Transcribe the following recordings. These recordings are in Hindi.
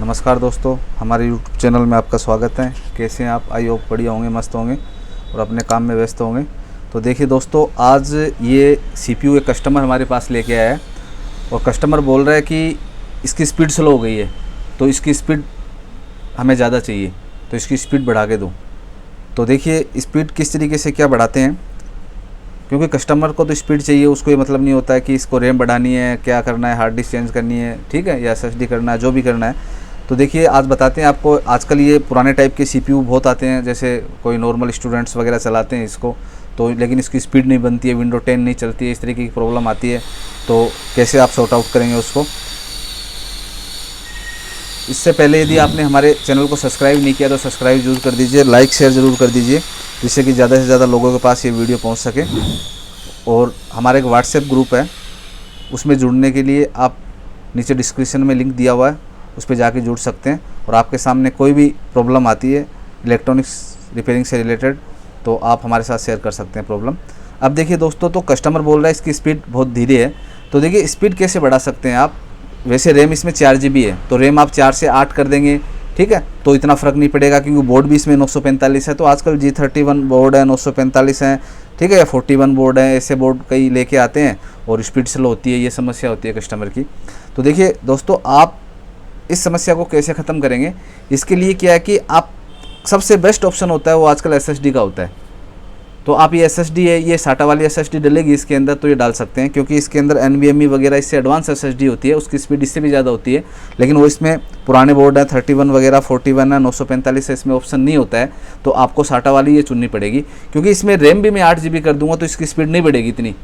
नमस्कार दोस्तों, हमारे YouTube चैनल में आपका स्वागत है। कैसे हैं आप? आई होप बढ़िया होंगे, मस्त होंगे और अपने काम में व्यस्त होंगे। तो देखिए दोस्तों, आज ये CPU एक कस्टमर हमारे पास लेके आया है और कस्टमर बोल रहा है कि इसकी स्पीड स्लो हो गई है, तो इसकी स्पीड हमें ज़्यादा चाहिए, तो इसकी स्पीड बढ़ा के दो। तो देखिए स्पीड किस तरीके से क्या बढ़ाते हैं, क्योंकि कस्टमर को तो स्पीड चाहिए, उसको ये मतलब नहीं होता है कि इसको रैम बढ़ानी है, क्या करना है, हार्ड डिस्क चेंज करनी है, ठीक है, या SSD करना है, जो भी करना है। तो देखिए आज बताते हैं आपको। आजकल ये पुराने टाइप के CPU बहुत आते हैं, जैसे कोई नॉर्मल स्टूडेंट्स वगैरह चलाते हैं इसको, तो लेकिन इसकी स्पीड नहीं बनती है, विंडो 10 नहीं चलती है, इस तरीके की प्रॉब्लम आती है। तो कैसे आप सॉर्ट आउट करेंगे उसको। इससे पहले यदि आपने हमारे चैनल को सब्सक्राइब नहीं किया तो सब्सक्राइब जरूर कर दीजिए, लाइक शेयर ज़रूर कर दीजिए, जिससे कि ज़्यादा से ज़्यादा लोगों के पास ये वीडियो पहुंच सके। और हमारा एक व्हाट्सएप ग्रुप है, उसमें जुड़ने के लिए आप नीचे डिस्क्रिप्शन में लिंक दिया हुआ है, उस पर जाके जुड़ सकते हैं। और आपके सामने कोई भी प्रॉब्लम आती है इलेक्ट्रॉनिक्स रिपेयरिंग से रिलेटेड, तो आप हमारे साथ शेयर कर सकते हैं प्रॉब्लम। अब देखिए दोस्तों, तो कस्टमर बोल रहा है इसकी स्पीड बहुत धीरे है। तो देखिए स्पीड कैसे बढ़ा सकते हैं आप। वैसे रैम इसमें 4 GB है, तो रैम आप 4 से 8 कर देंगे, ठीक है, तो इतना फ़र्क नहीं पड़ेगा, क्योंकि बोर्ड भी इसमें 945 है। तो आजकल G31 बोर्ड है, 945 है, ठीक है, या 41 बोर्ड है, ऐसे बोर्ड कई लेके आते हैं और स्पीड स्लो होती है, ये समस्या होती है कस्टमर की। तो देखिए दोस्तों, आप इस समस्या को कैसे ख़त्म करेंगे, इसके लिए क्या है कि आप सबसे बेस्ट ऑप्शन होता है वो आजकल SSD का होता है। तो आप ये SSD है, ये SATA वाली SSD डलेगी इसके अंदर, तो ये डाल सकते हैं, क्योंकि इसके अंदर NVMe वगैरह इससे एडवांस SSD होती है, उसकी स्पीड इससे भी ज़्यादा होती है। लेकिन वो इसमें पुराने बोर्ड है, 31 वगैरह, 41 है, 945 है, इसमें ऑप्शन नहीं होता है। तो आपको SATA वाली ये चुननी पड़ेगी, क्योंकि इसमें रैम भी मैं 8 GB कर दूँगा तो इसकी स्पीड नहीं बढ़ेगी इतनी,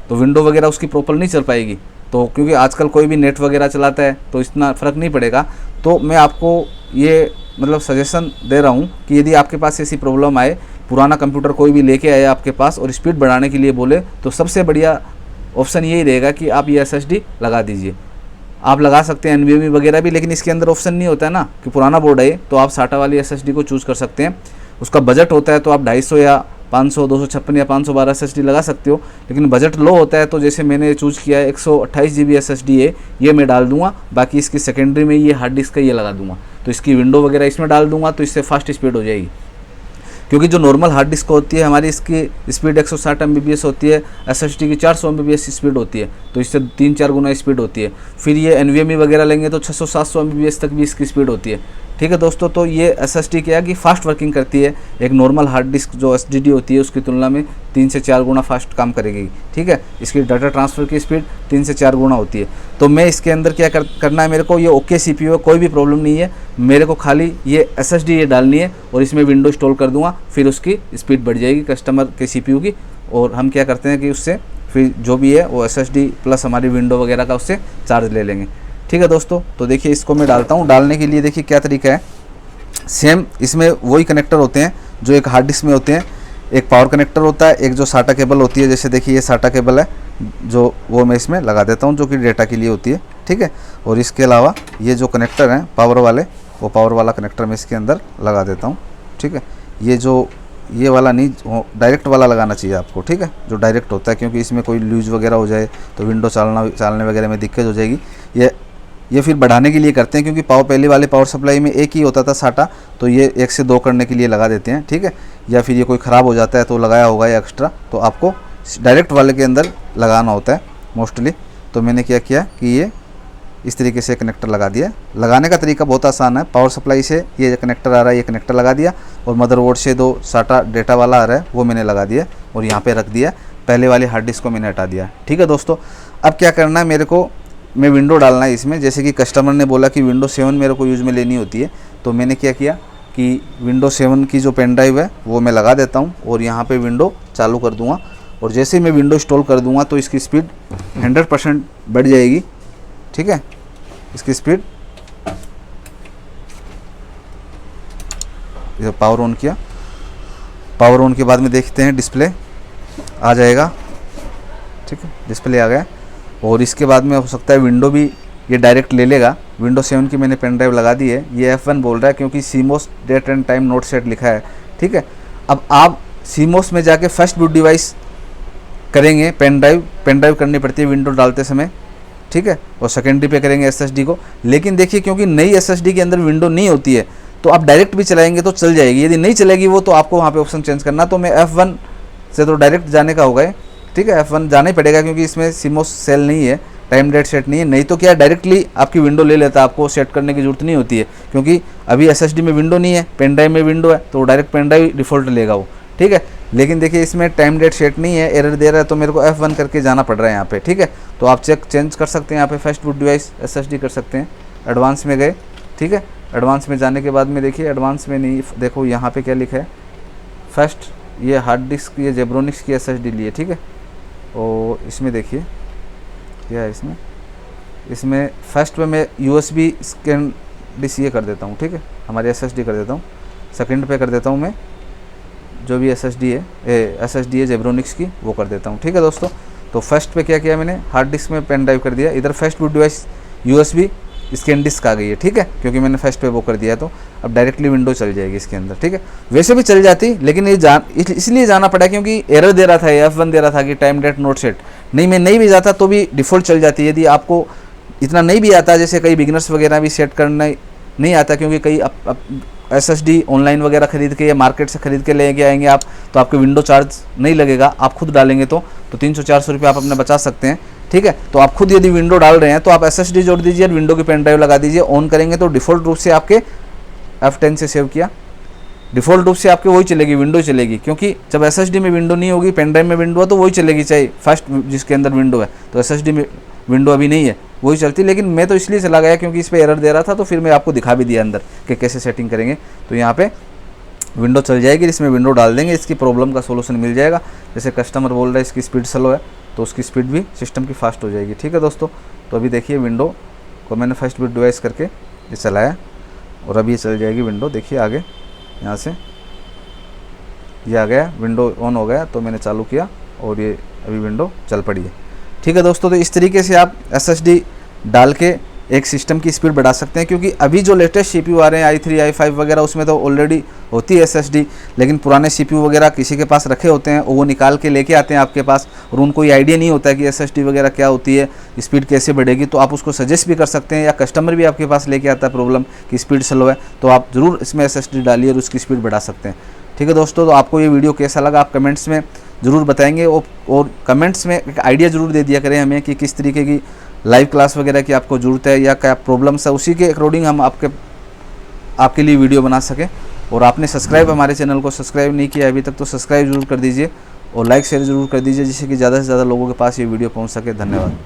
तो विंडो वगैरह उसकी प्रॉपर नहीं चल पाएगी। तो क्योंकि आजकल कोई भी नेट वगैरह चलाता है तो इतना फ़र्क नहीं पड़ेगा। तो मैं आपको ये मतलब सजेशन दे रहा हूँ कि यदि आपके पास ऐसी प्रॉब्लम आए, पुराना कंप्यूटर कोई भी लेके आए आपके पास और स्पीड बढ़ाने के लिए बोले, तो सबसे बढ़िया ऑप्शन यही रहेगा कि आप ये SSD लगा दीजिए। आप लगा सकते हैं NVMe वगैरह भी, लेकिन इसके अंदर ऑप्शन नहीं होता है ना कि पुराना बोर्ड है, तो आप SATA वाली SSD को चूज़ कर सकते हैं। उसका बजट होता है तो आप 250 या 500, 256 या 512 SSD लगा सकते हो। लेकिन बजट लो होता है तो जैसे मैंने चूज़ किया है 128 GB SSD है, ये मैं डाल दूंगा। बाकी इसकी सेकेंडरी में ये हार्ड डिस्क का ये लगा दूंगा, तो इसकी विंडो वगैरह इसमें डाल दूंगा, तो इससे फास्ट स्पीड हो जाएगी। क्योंकि जो नॉर्मल हार्ड डिस्क होती है हमारी, इसकी स्पीड 160 MBPS होती है, SSD की 400 MBPS स्पीड होती है, तो इससे 3-4 गुना स्पीड होती है। फिर ये NVMe वगैरह लेंगे तो 600-700 MBPS तक भी इसकी स्पीड होती है, ठीक है दोस्तों। तो ये SSD क्या है कि फास्ट वर्किंग करती है, एक नॉर्मल हार्ड डिस्क जो SSD होती है उसकी तुलना में 3 से 4 गुना फास्ट काम करेगी, ठीक है। इसकी डाटा ट्रांसफ़र की स्पीड 3 से 4 गुना होती है। तो मैं इसके अंदर क्या करना है, मेरे को ये ओके CPU है, कोई भी प्रॉब्लम नहीं है, मेरे को खाली ये SSD ये डालनी है और इसमें विंडो इंस्टॉल कर दूंगा, फिर उसकी स्पीड बढ़ जाएगी कस्टमर के CPU की। और हम क्या करते हैं कि उससे फिर जो भी है वो SSD प्लस हमारी विंडो वगैरह का उससे चार्ज ले लेंगे, ठीक है दोस्तों। तो देखिए इसको मैं डालता हूँ। डालने के लिए देखिए क्या तरीका है। सेम इसमें वही कनेक्टर होते हैं जो एक हार्ड डिस्क में होते हैं। एक पावर कनेक्टर होता है, एक जो SATA केबल होती है, जैसे देखिए ये SATA केबल है जो वो मैं इसमें लगा देता हूँ, जो कि डेटा के लिए होती है, ठीक है। और इसके अलावा ये जो कनेक्टर हैं पावर वाले, वो पावर वाला कनेक्टर मैं इसके अंदर लगा देता हूँ, ठीक है। ये वाला नहीं, डायरेक्ट वाला लगाना चाहिए आपको, ठीक है, जो डायरेक्ट होता है, क्योंकि इसमें कोई लूज वगैरह हो जाए तो विंडो चलने वगैरह में दिक्कत हो जाएगी। ये फिर बढ़ाने के लिए करते हैं, क्योंकि पहले वाले पावर सप्लाई में एक ही होता था SATA, तो ये 1 से 2 करने के लिए लगा देते हैं, ठीक है। या फिर ये कोई ख़राब हो जाता है तो लगाया होगा या एक्स्ट्रा, तो आपको डायरेक्ट वाले के अंदर लगाना होता है मोस्टली। तो मैंने क्या किया कि ये इस तरीके से कनेक्टर लगा दिया। लगाने का तरीका बहुत आसान है। पावर सप्लाई से ये कनेक्टर आ रहा है, ये कनेक्टर लगा दिया, और मदरबोर्ड से 2 SATA डेटा वाला आ रहा है वो मैंने लगा दिया और यहाँ पे रख दिया। पहले वाली हार्ड डिस्क को मैंने हटा दिया, ठीक है दोस्तों। अब क्या करना है, मेरे को मैं विंडो डालना है इसमें। जैसे कि कस्टमर ने बोला कि विंडो 7 मेरे को यूज़ में लेनी होती है, तो मैंने क्या किया कि विंडो 7 की जो पेन ड्राइव है वो मैं लगा देता हूँ और यहाँ पे विंडो चालू कर दूँगा। और जैसे ही मैं विंडो इंस्टॉल कर दूँगा तो इसकी स्पीड 100% बढ़ जाएगी, ठीक है। इसकी स्पीड, पावर ऑन किया, पावर ऑन के बाद में देखते हैं डिस्प्ले आ जाएगा, ठीक है, डिस्प्ले आ गया। और इसके बाद में हो सकता है विंडो भी ये डायरेक्ट ले लेगा। विंडो 7 की मैंने पेन ड्राइव लगा दी है, ये F1 बोल रहा है क्योंकि CMOS date and time not set लिखा है, ठीक है। अब आप CMOS में जाके फर्स्ट बूट डिवाइस करेंगे, पेन ड्राइव करनी पड़ती है विंडो डालते समय, ठीक है, और सेकेंडरी पे करेंगे SSD को। लेकिन देखिए क्योंकि नई SSD के अंदर विंडो नहीं होती है तो आप डायरेक्ट भी चलाएंगे तो चल जाएगी, यदि नहीं चलेगी वो तो आपको वहाँ पे ऑप्शन चेंज करना। तो मैं F1 से तो डायरेक्ट जाने का होगा, ठीक है, F1 जाना ही पड़ेगा क्योंकि इसमें CMOS सेल नहीं है, टाइम डेट सेट नहीं है। नहीं तो क्या डायरेक्टली आपकी विंडो ले लेता, आपको सेट करने की जरूरत नहीं होती है क्योंकि अभी SSD में विंडो नहीं है, पेन ड्राइव में विंडो है तो डायरेक्ट पेन ड्राइव डिफ़ॉल्ट लेगा वो, ठीक है। लेकिन देखिए इसमें टाइम डेट सेट नहीं है, एरर दे रहा है तो मेरे को F1 करके जाना पड़ रहा है यहाँ पे, ठीक है। तो आप चेंज कर सकते हैं यहाँ पे, फर्स्ट बूट डिवाइस SSD कर सकते हैं। एडवांस में गए, ठीक है, एडवांस में जाने के बाद में देखिए एडवांस में नहीं, देखो यहाँ पे क्या लिखा है, फर्स्ट ये हार्ड डिस्क, ये जेब्रोनिक्स की SSD ली है, ठीक है। और इसमें देखिए क्या है, इसमें फर्स्ट पे मैं USB स्कैन डिस्क ये कर देता हूँ, ठीक है, हमारी SSD कर देता हूँ। सेकंड पे कर देता हूँ मैं जो भी SSD है जेब्रोनिक्स की, वो कर देता हूँ, ठीक है दोस्तों। तो फर्स्ट पे क्या किया मैंने, हार्ड डिस्क में पेन ड्राइव कर दिया, इधर first boot device USB scan disk आ गई है, ठीक है, क्योंकि मैंने फर्स्ट पे वो कर दिया तो अब डायरेक्टली विंडो चल जाएगी इसके अंदर, ठीक है। वैसे भी चल जाती लेकिन ये इसलिए जाना पड़ा क्योंकि एरर दे रहा था, F1 दे रहा था कि टाइम डेट नोट सेट। नहीं, मैं नहीं भी जाता तो भी डिफ़ॉल्ट चल जाती है। यदि आपको इतना नहीं भी आता, जैसे कई बिगनर्स वगैरह भी सेट करना नहीं आता क्योंकि कई SSD ऑनलाइन वगैरह खरीद के या मार्केट से खरीद के लेके आएंगे आप, तो आपके विंडो चार्ज नहीं लगेगा, आप खुद डालेंगे तो 300-400 रुपये आप अपने बचा सकते हैं, ठीक है। तो आप खुद यदि विंडो डाल रहे हैं तो आप SSD जोड़ दीजिए और विंडो की पेन ड्राइव लगा दीजिए, ऑन करेंगे तो डिफ़ॉल्ट रूप से आपके F10 से सेव किया, डिफ़ॉल्ट रूप से आपके वही चलेगी, विंडो चलेगी। क्योंकि जब SSD में विंडो नहीं होगी, पेन ड्राइव में विंडो है तो वही चलेगी, चाहे फर्स्ट जिसके अंदर विंडो है। तो SSD में विंडो अभी नहीं है, वही चलती। लेकिन मैं तो इसलिए चला गया क्योंकि इस पर एरर दे रहा था, तो फिर मैं आपको दिखा भी दिया अंदर कि कैसे सेटिंग करेंगे। तो यहाँ पे विंडो चल जाएगी, इसमें विंडो डाल देंगे, इसकी प्रॉब्लम का सोल्यूशन मिल जाएगा। जैसे कस्टमर बोल रहा है इसकी स्पीड स्लो है तो उसकी स्पीड भी सिस्टम की फास्ट हो जाएगी, ठीक है दोस्तों। तो अभी देखिए विंडो को मैंने फर्स्ट बूट डिवाइस करके ये चलाया और अभी ये चल जाएगी विंडो। देखिए आगे यहाँ से ये आ गया, विंडो ऑन हो गया तो मैंने चालू किया और ये अभी विंडो चल पड़ी है, ठीक है दोस्तों। तो इस तरीके से आप SSD डाल के एक सिस्टम की स्पीड बढ़ा सकते हैं क्योंकि अभी जो लेटेस्ट CPU आ रहे हैं i3 i5 वगैरह उसमें तो ऑलरेडी होती है SSD, लेकिन पुराने CPU वगैरह किसी के पास रखे होते हैं, वो निकाल के लेके आते हैं आपके पास और उनको ये आइडिया नहीं होता है कि SSD वगैरह क्या होती है, स्पीड कैसे बढ़ेगी। तो आप उसको सजेस्ट भी कर सकते हैं, या कस्टमर भी आपके पास लेके आता है प्रॉब्लम कि स्पीड स्लो है, तो आप ज़रूर इसमें SSD डालिए और उसकी स्पीड बढ़ा सकते हैं, ठीक है दोस्तों। तो आपको ये वीडियो कैसा लगा आप कमेंट्स में ज़रूर बताएंगे और कमेंट्स में एक आइडिया ज़रूर दे दिया करें हमें कि किस तरीके की लाइव क्लास वगैरह की आपको ज़रूरत है या क्या प्रॉब्लम्स है, उसी के अकॉर्डिंग हम आपके लिए वीडियो बना सकें। और आपने हमारे चैनल को सब्सक्राइब नहीं किया अभी तक तो सब्सक्राइब ज़रूर कर दीजिए और लाइक शेयर ज़रूर कर दीजिए जिससे कि ज़्यादा से ज़्यादा लोगों के पास ये वीडियो पहुंच सके। धन्यवाद।